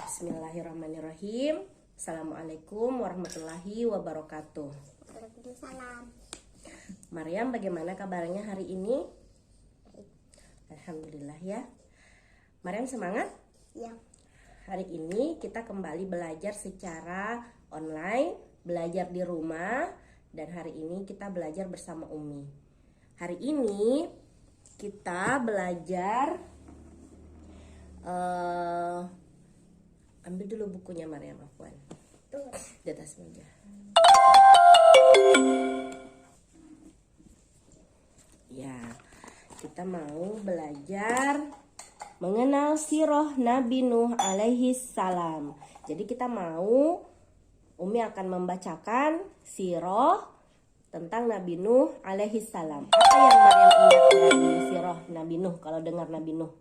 Bismillahirrahmanirrahim. Assalamualaikum warahmatullahi wabarakatuh. Waalaikumsalam. Maryam, bagaimana kabarnya hari ini? Alhamdulillah ya. Maryam semangat? Ya. Hari ini kita kembali belajar secara online, belajar di rumah, dan hari ini kita belajar bersama Umi. Hari ini kita belajar ambil dulu bukunya Maryam, Afwan. Tuh. Di atas meja. Ya, kita mau belajar mengenal sirah Nabi Nuh alaihi salam. Jadi kita mau, Umi akan membacakan sirah tentang Nabi Nuh alaihi salam. Apa yang Maryam ingat dari sirah Nabi Nuh kalau dengar Nabi Nuh?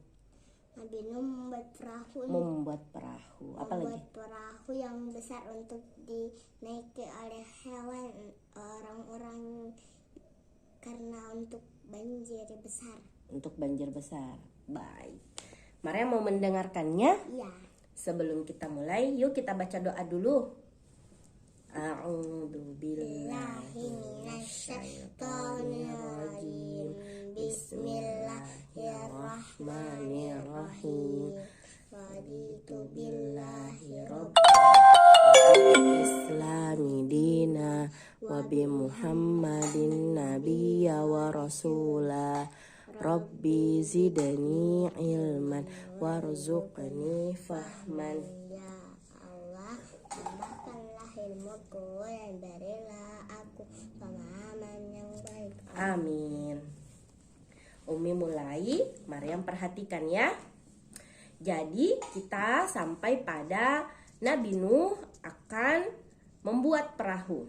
Nabi Nuh membuat perahu. Apa lagi? Membuat perahu yang besar untuk dinaiki oleh hewan orang-orang karena untuk banjir besar. Untuk banjir besar. Baik. Maryam mau mendengarkannya? Iya. Sebelum kita mulai, yuk kita baca doa dulu. A'udzu billahi minasyaitonir rajim. Bismillahirrahmanirrahim. Raditu billahi rabbil islami dina wa bi Muhammadin nabiyya wa rasula. Rabbi zidni ilman warzuqni fahman. Ya Allah, tambahkanlah ilmuku dan berilah aku pemahaman yang baik. Amin. Umi mulai, Maryam perhatikan ya. Jadi kita sampai pada Nabi Nuh akan membuat perahu.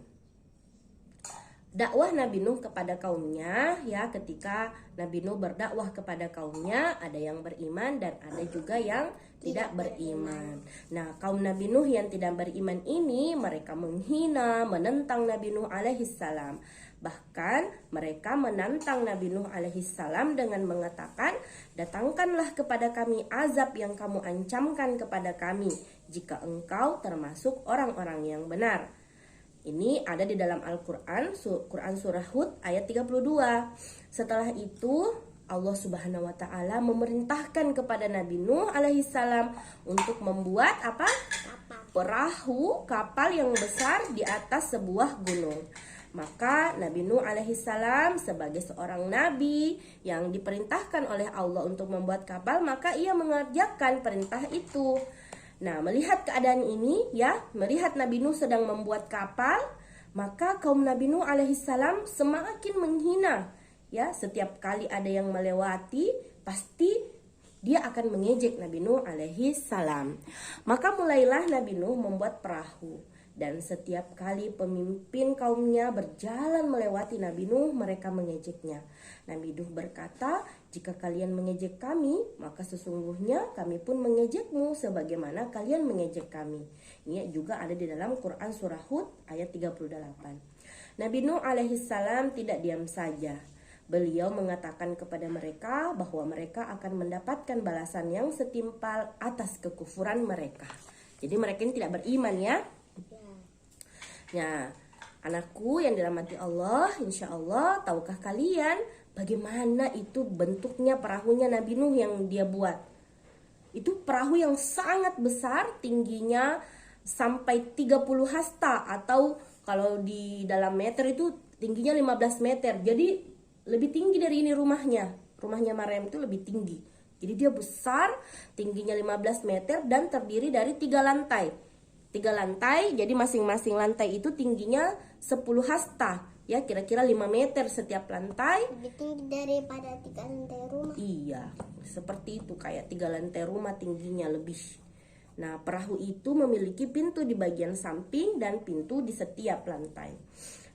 Dakwah Nabi Nuh kepada kaumnya, ya, ketika Nabi Nuh berdakwah kepada kaumnya, ada yang beriman dan ada juga yang tidak beriman. Nah, kaum Nabi Nuh yang tidak beriman ini mereka menghina, menentang Nabi Nuh alaihi salam. Bahkan mereka menantang Nabi Nuh alaihi salam dengan mengatakan, "Datangkanlah kepada kami azab yang kamu ancamkan kepada kami jika engkau termasuk orang-orang yang benar." Ini ada di dalam Al-Quran, Quran Surah Hud ayat 32. Setelah itu Allah Subhanahu wa Ta'ala memerintahkan kepada Nabi Nuh alaihissalam untuk membuat apa? Perahu, kapal yang besar di atas sebuah gunung. Maka Nabi Nuh alaihissalam sebagai seorang nabi yang diperintahkan oleh Allah untuk membuat kapal, maka ia mengerjakan perintah itu. Nah, melihat keadaan ini, ya, melihat Nabi Nuh sedang membuat kapal, maka kaum Nabi Nuh alaihissalam semakin menghina. Ya, setiap kali ada yang melewati, pasti dia akan mengejek Nabi Nuh alaihissalam. Maka mulailah Nabi Nuh membuat perahu. Dan setiap kali pemimpin kaumnya berjalan melewati Nabi Nuh, mereka mengejeknya. Nabi Nuh berkata, "Jika kalian mengejek kami, maka sesungguhnya kami pun mengejekmu sebagaimana kalian mengejek kami." Ini juga ada di dalam Quran Surah Hud ayat 38. Nabi Nuh alaihissalam tidak diam saja. Beliau mengatakan kepada mereka bahwa mereka akan mendapatkan balasan yang setimpal atas kekufuran mereka. Jadi mereka ini tidak beriman, ya. Ya, anakku yang dirahmati Allah, insya Allah, tahukah kalian bagaimana itu bentuknya perahunya Nabi Nuh yang dia buat? Itu perahu yang sangat besar, tingginya sampai 30 hasta, atau kalau di dalam meter itu tingginya 15 meter. Jadi lebih tinggi dari ini rumahnya. Rumahnya Maryam itu lebih tinggi. Jadi dia besar, tingginya 15 meter dan terdiri dari 3 lantai. 3 lantai, jadi masing-masing lantai itu tingginya 10 hasta, ya, kira-kira 5 meter setiap lantai. Lebih tinggi daripada 3 lantai rumah. Iya, seperti itu, kayak 3 lantai rumah tingginya lebih. Nah, perahu itu memiliki pintu di bagian samping dan pintu di setiap lantai.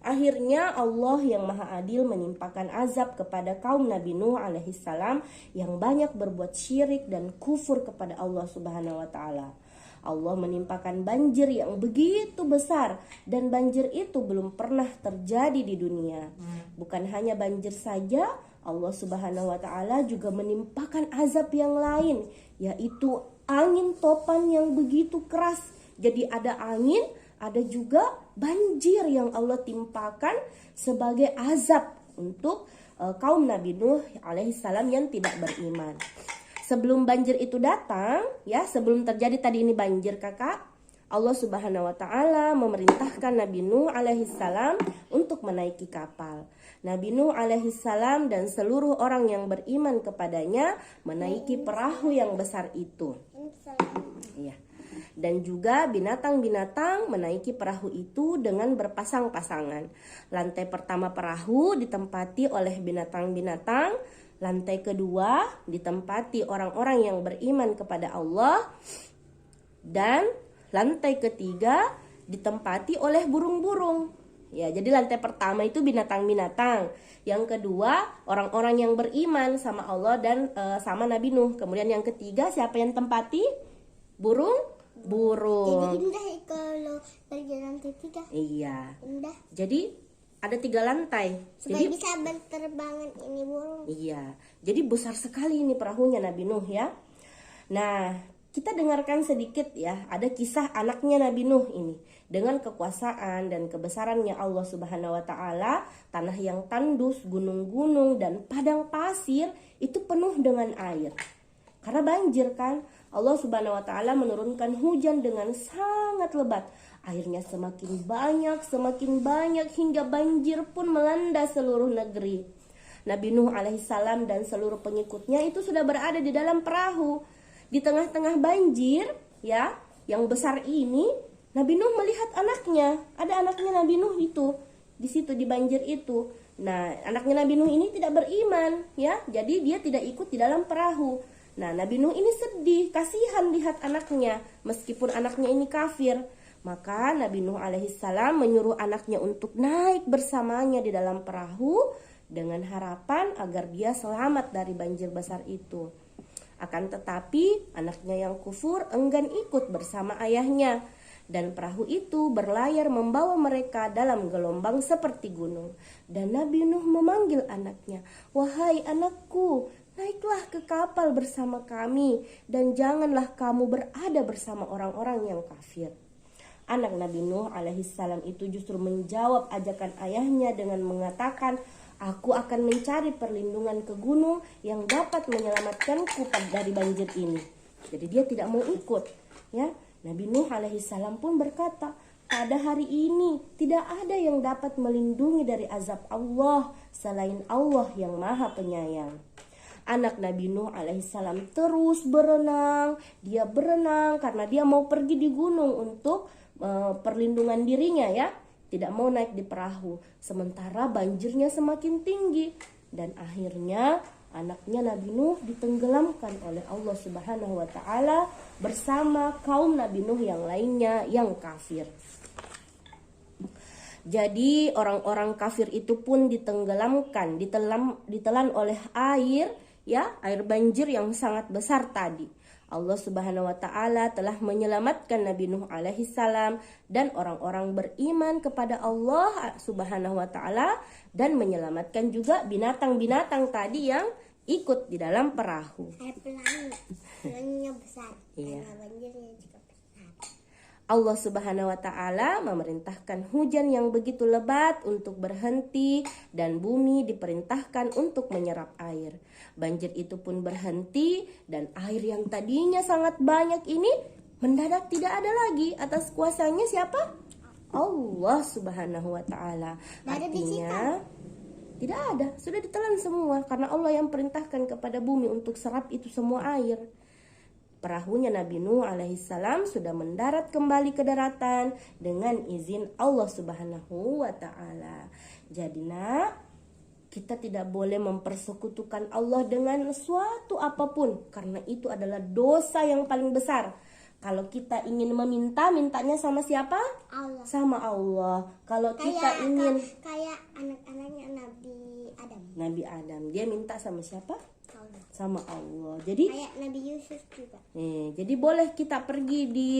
Akhirnya Allah yang Maha Adil menimpakan azab kepada kaum Nabi Nuh alaihissalam yang banyak berbuat syirik dan kufur kepada Allah Subhanahu wa Ta'ala. Allah menimpakan banjir yang begitu besar, dan banjir itu belum pernah terjadi di dunia. Bukan hanya banjir saja, Allah Subhanahu wa Ta'ala juga menimpakan azab yang lain, yaitu angin topan yang begitu keras. Jadi ada angin, ada juga banjir yang Allah timpakan sebagai azab untuk kaum Nabi Nuh alaihissalam yang tidak beriman. Sebelum banjir itu datang, ya, sebelum terjadi tadi ini banjir kakak, Allah Subhanahu wa taala memerintahkan Nabi Nuh alaihissalam untuk menaiki kapal. Nabi Nuh alaihissalam dan seluruh orang yang beriman kepadanya menaiki perahu yang besar itu. Iya. Dan juga binatang-binatang menaiki perahu itu dengan berpasang-pasangan. Lantai pertama perahu ditempati oleh binatang-binatang, lantai kedua ditempati orang-orang yang beriman kepada Allah, dan lantai ketiga ditempati oleh burung-burung. Ya, jadi lantai pertama itu binatang-binatang, yang kedua orang-orang yang beriman sama Allah dan sama Nabi Nuh. Kemudian yang ketiga siapa yang tempati? Burung. Jadi indah kalau pergi lantai 3. Iya. Indah. Jadi ada 3 lantai. Supaya Jadi bisa berterbangan ini burung. iya. Jadi besar sekali ini perahunya Nabi Nuh ya. Nah, kita dengarkan sedikit ya. Ada kisah anaknya Nabi Nuh ini. Dengan kekuasaan dan kebesarannya Allah Subhanahu wa taala, tanah yang tandus, gunung-gunung dan padang pasir itu penuh dengan air. Karena banjir kan, Allah Subhanahu wa taala menurunkan hujan dengan sangat lebat. Airnya semakin banyak hingga banjir pun melanda seluruh negeri. Nabi Nuh alaihissalam dan seluruh pengikutnya itu sudah berada di dalam perahu. Di tengah-tengah banjir, ya, yang besar ini, Nabi Nuh melihat anaknya. Ada anaknya Nabi Nuh itu di situ di banjir itu. Nah, anaknya Nabi Nuh ini tidak beriman, ya. Jadi dia tidak ikut di dalam perahu. Nah, Nabi Nuh ini sedih, kasihan lihat anaknya, meskipun anaknya ini kafir. Maka Nabi Nuh alaihissalam menyuruh anaknya untuk naik bersamanya di dalam perahu dengan harapan agar dia selamat dari banjir besar itu. Akan tetapi anaknya yang kufur enggan ikut bersama ayahnya, dan perahu itu berlayar membawa mereka dalam gelombang seperti gunung. Dan Nabi Nuh memanggil anaknya, "Wahai anakku, naiklah ke kapal bersama kami dan janganlah kamu berada bersama orang-orang yang kafir." Anak Nabi Nuh alaihissalam itu justru menjawab ajakan ayahnya dengan mengatakan, "Aku akan mencari perlindungan ke gunung yang dapat menyelamatkanku dari banjir ini." Jadi dia tidak mau ikut, ya. Nabi Nuh alaihissalam pun berkata, "Pada hari ini tidak ada yang dapat melindungi dari azab Allah selain Allah yang Maha Penyayang." Anak Nabi Nuh alaihissalam terus berenang. Dia berenang karena dia mau pergi di gunung untuk perlindungan dirinya, ya. Tidak mau naik di perahu. Sementara banjirnya semakin tinggi. Dan akhirnya anaknya Nabi Nuh ditenggelamkan oleh Allah Subhanahu wa taala bersama kaum Nabi Nuh yang lainnya yang kafir. Jadi orang-orang kafir itu pun ditenggelamkan, ditelan oleh air, ya, air banjir yang sangat besar tadi. Allah Subhanahu wa taala telah menyelamatkan Nabi Nuh alaihissalam dan orang-orang beriman kepada Allah Subhanahu wa taala, dan menyelamatkan juga binatang-binatang tadi yang ikut di dalam perahu. Pelangnya besar. Iya. Karena banjirnya juga besar. Allah Subhanahu wa taala memerintahkan hujan yang begitu lebat untuk berhenti dan bumi diperintahkan untuk menyerap air. Banjir itu pun berhenti dan air yang tadinya sangat banyak ini mendadak tidak ada lagi. Atas kuasanya siapa? Allah Subhanahu wa taala. Artinya tidak ada, sudah ditelan semua karena Allah yang perintahkan kepada bumi untuk serap itu semua air. Perahunya Nabi Nuh alaihissalam sudah mendarat kembali ke daratan dengan izin Allah Subhanahu wa ta'ala. Jadi nak, kita tidak boleh mempersekutukan Allah dengan suatu apapun, karena itu adalah dosa yang paling besar. Kalau kita ingin meminta, mintanya sama siapa? Allah. Sama Allah. Kalau kita ingin kayak anak-anaknya Nabi Adam, dia minta sama siapa? Allah. Sama Allah. Jadi Kayak Nabi Yusuf juga. jadi boleh kita pergi di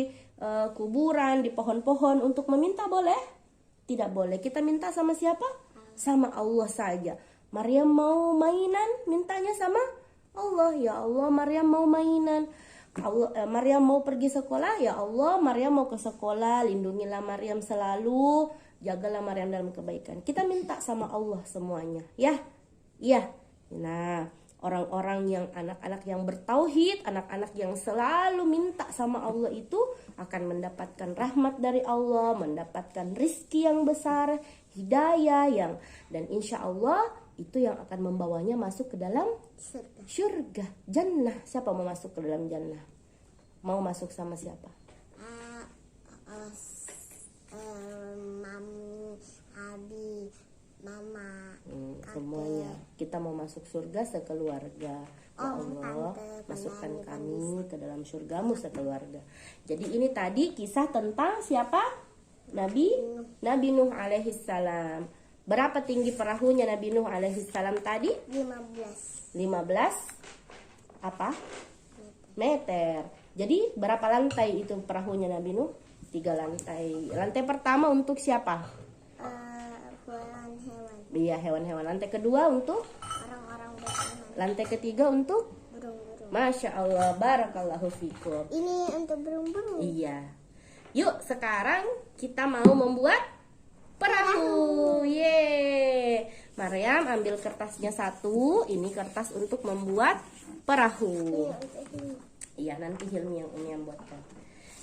kuburan, di pohon-pohon untuk meminta, boleh? Tidak boleh. Kita minta sama siapa? Sama Allah saja. Maryam mau mainan, mintanya sama Allah. Ya Allah, Maryam mau mainan. Maryam mau pergi sekolah, ya Allah Maryam mau ke sekolah, lindungilah Maryam selalu, jagalah Maryam dalam kebaikan. Kita minta sama Allah semuanya, ya. Iya. Nah, orang-orang yang anak-anak yang bertauhid, anak-anak yang selalu minta sama Allah itu akan mendapatkan rahmat dari Allah, mendapatkan rizki yang besar, hidayah dan insya Allah itu yang akan membawanya masuk ke dalam surga, jannah. Siapa mau masuk ke dalam jannah? Mau masuk sama siapa? Mami, Abi, Mama, semuanya. Kita mau masuk surga sekeluarga. Ya Allah, masukkan kami ke dalam surgamu sekeluarga. Jadi ini tadi kisah tentang siapa? Nabi Nuh alaihi salam. Berapa tinggi perahunya Nabi Nuh alaihi salam tadi? 15 apa? Meter. Jadi berapa lantai itu perahunya Nabi Nuh? 3 lantai. Lantai pertama untuk siapa? hewan-hewan. Iya, hewan-hewan. Lantai kedua untuk Orang-orang bertuhan. lantai ketiga untuk Burung-burung. Masya Allah, barakallahu fikum. Ini untuk burung-burung. Iya. Yuk, sekarang kita mau membuat perahu. Yeay. Maryam ambil kertasnya 1. Ini kertas untuk membuat perahu. Iya, nanti Hilmi yang buatkan.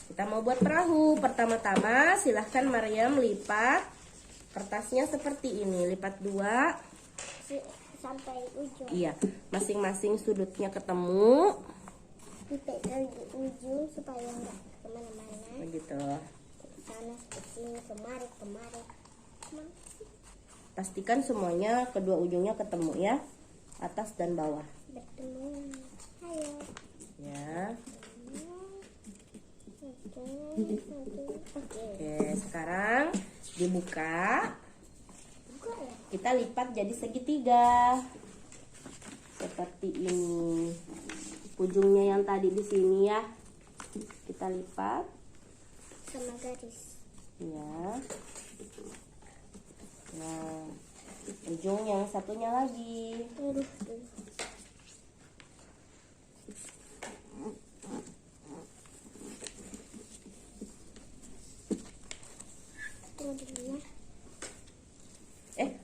Kita mau buat perahu. Pertama-tama silahkan Maryam lipat kertasnya seperti ini. Lipat 2 sampai ujung. Iya, masing-masing sudutnya ketemu. Lipat dari ujung supaya nggak kemana-mana. Begitu. Sana seperti sini, kemari. Pastikan semuanya kedua ujungnya ketemu ya, atas dan bawah. Bertemu. Ayo. Ya. Oke. Oke, sekarang dibuka. Buka ya. Kita lipat jadi segitiga. Seperti ini. Ujungnya yang tadi di sini ya. Kita lipat. Sama garis. Ya. Nah, ujung yang satunya lagi. Tunggu.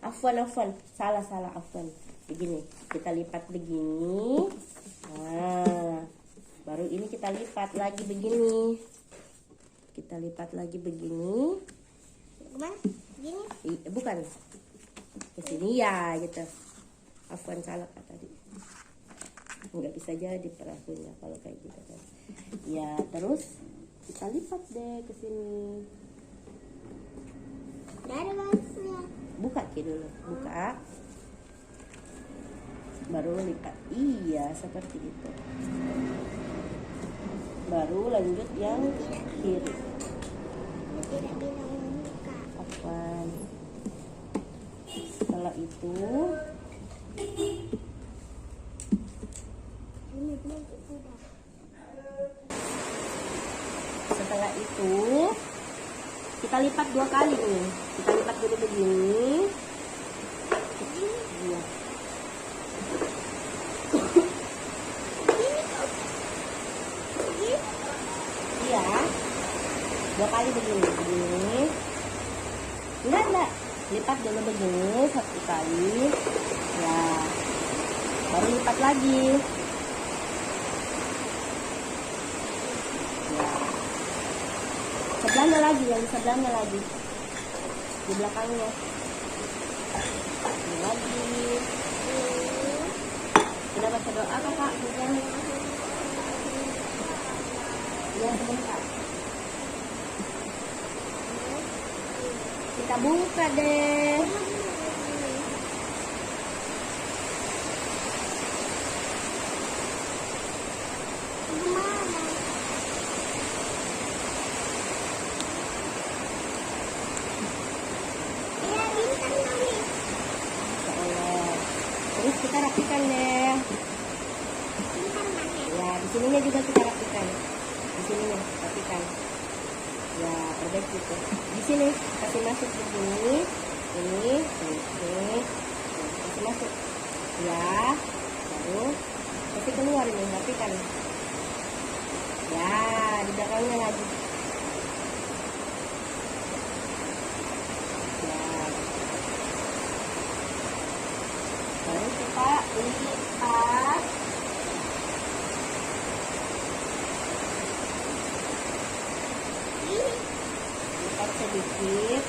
Afwan, salah, afwan. Begini, kita lipat begini. Nah, baru ini kita lipat lagi begini. Kita lipat lagi begini. Kemana? Gini? Bukan. Ke sini ya, gitu. Afwan, salah tadi. Nggak bisa jadi perahunya kalau kayak gitu kan. Ya, terus kita lipat deh ke sini. Dari garisnya. Buka dulu, buka. Baru lipat. Iya, seperti itu. Baru lanjut yang kiri. Tidak bilang membuka. Afwan. Setelah itu Ini sudah. setelah itu kita lipat 2 kali nih. Kita lipat dulu begini. Iya. Iya. 2 kali begini. Enggak. Lipat dulu begini 1 kali. Ya. Baru lipat lagi. Ya. Sebelahnya lagi. Di belakangnya. Ini lagi. Kita baca doa Kakak. Ya, sebentar. Kita buka deh. Terus kita rapikan deh. Ya, di sininya juga kita rapikan. Di sininya rapikan. Ya, perbaiki gitu. Di sini kasih masuk begini. Ini. Kasih masuk. Ya, baru kasih keluar nih, rapikan. Ya, di belakangnya lagi. Ya. Baru kita lipat. Lipat sedikit.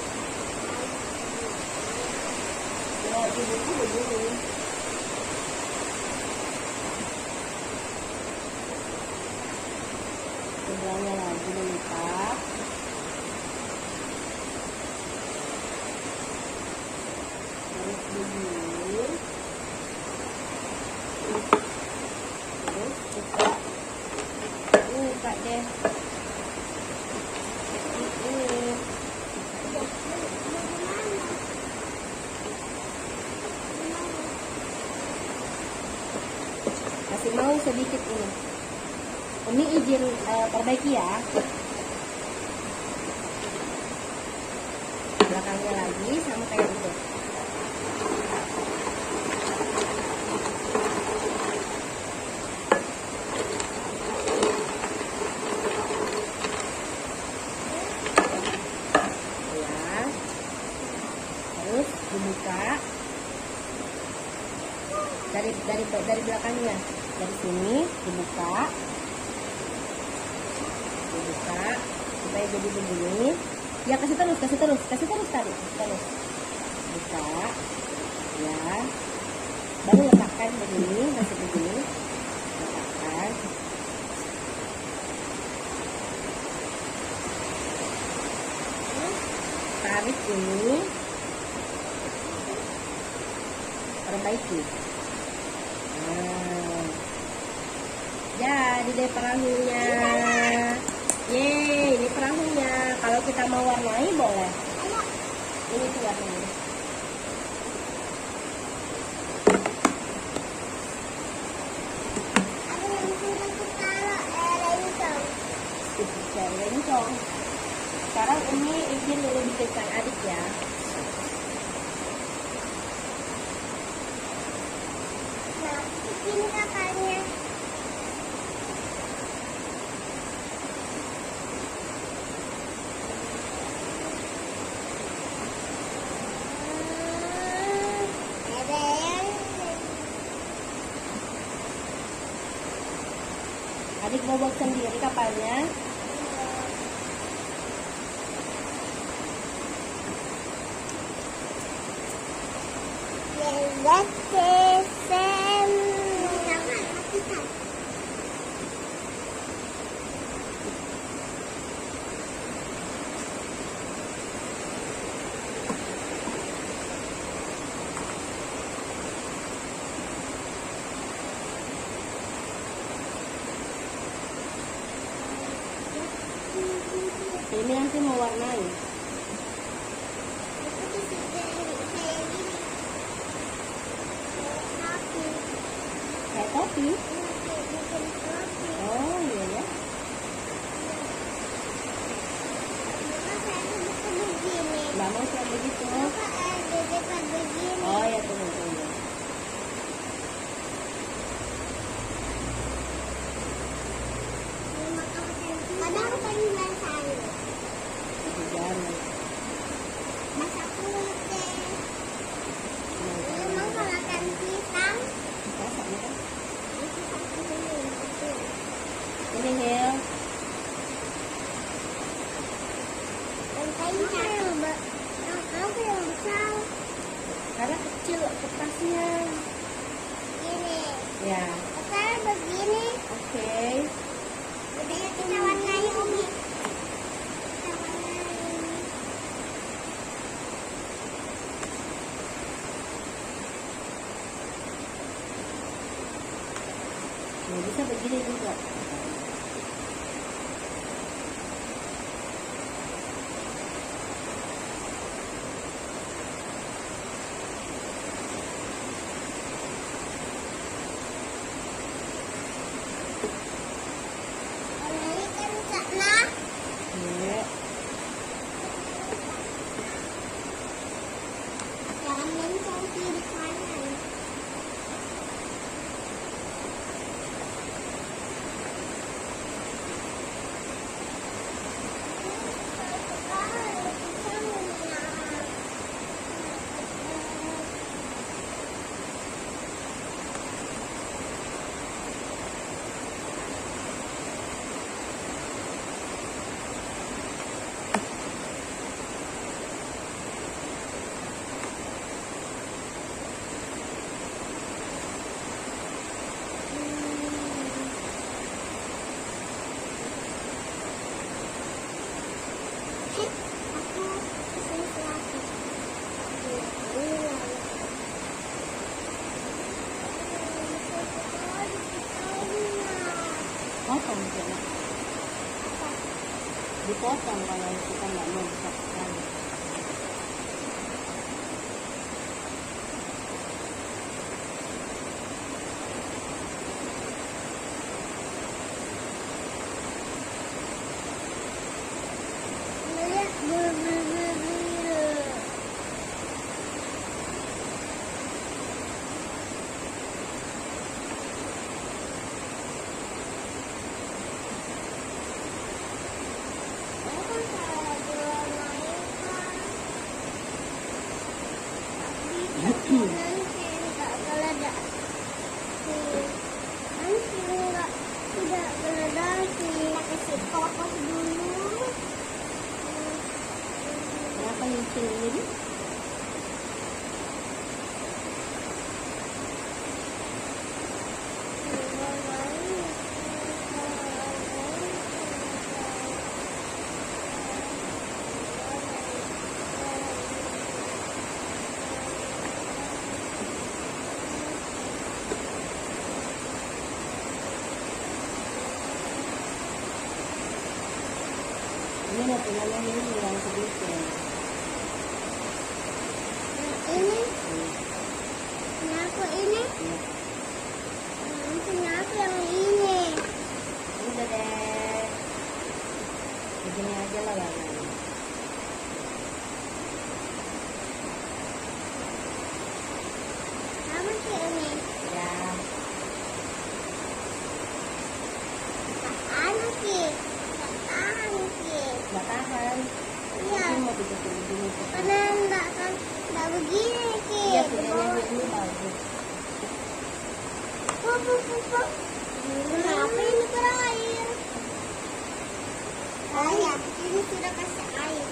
Ya, di buku begini. Sebelahnya lagi dilipat. Terus begini. Terus kita buka deh. Ini. Kasih mau sedikit ini. Umi izin perbaiki ya. Belakangnya lagi sama kayak itu. Ya. Terus dibuka. Dari belakangnya. Dari sini dibuka. Supaya jadi begini. Ya, kasih terus tadi, terus buka, ya, baru letakkan begini, masih begini, letakkan, tarik ini, perbaiki. Nah, jadi deh perahunya. Yeay, ini perahunya. Kalau kita mau warnai boleh. Ini tuh warnanya. Rencong. Sekarang ini izin dulu bikinkan adik ya. Nah, ini kakaknya. Adik mau buat sendiri kapalnya. Ini nanti mau warnai. Kayak topi. Oh iya ya. Nggak mau kayak begitu. Oh ya, tunggu. Kadang aku pengen main sayur. Jangan. Masak kulit deh. Emang kalau makan pisang, Masak ya kan? itu satu dulu. Ini Hil. Lantainya. Aku yang besar. Karena kecil kertasnya. Gini. Ya. Sekarang begini. Oke. Udah ya kita warnai Umi. Kita warnai. Nah, bisa begini juga. Warnai kan karena Ya. jangan mencong kiri kanan. Dipotong ya. Dipotong kalau kita nggak mau disatukan. Lihat bulu-bulu. Kenapa nyicil ini? Ini mau punyanya ini yang sedikit. Ini kenapa ini? Ya. Kenapa yang ini? Udah deh. Begini aja lah warnanya. Apa sih ini? Ya. Anu sih, tahan sih. Nggak tahan. Iya. Ini mau ditutup begini. Karena enggak begini sih. Iya, punyanya ini bagus. Pop. Kenapa ini kurang air? Ayah, ini sudah kasih air.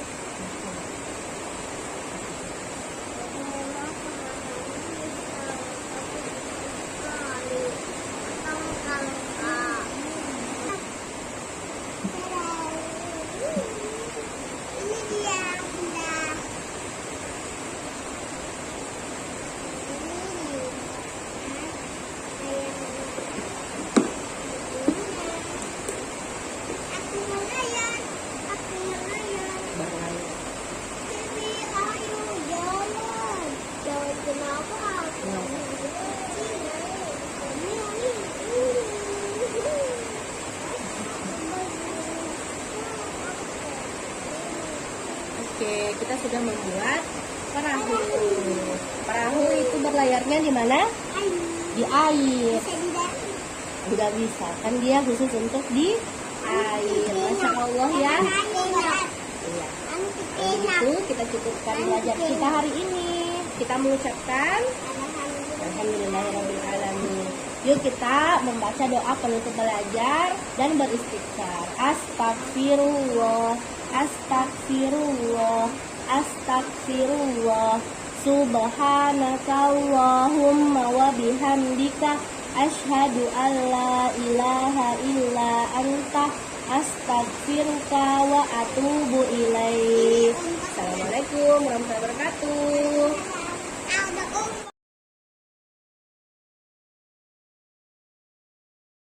Ini dia, bunda. Aku melayang. Berlayar. Tapi ayo jalan. Jalan kenapa? Oke, kita sudah membuat perahu. Perahu itu berlayarnya di mana? Di air. Nggak bisa, kan dia khusus untuk di air. Masya Allah ya. Iya. Itu kita cukupkan belajar kita hari ini. Kita mengucapkan Alhamdulillahirrahmanirrahim. Yuk kita membaca doa penutup belajar dan beristighfar. Astagfirullah, astagfirullah, astagfirullah. Subhanakallahumma wa bihamdika asyhadu an la ilaha illa anta astaghfiruka wa atubu ilaik. Assalamualaikum warahmatullahi wabarakatuh.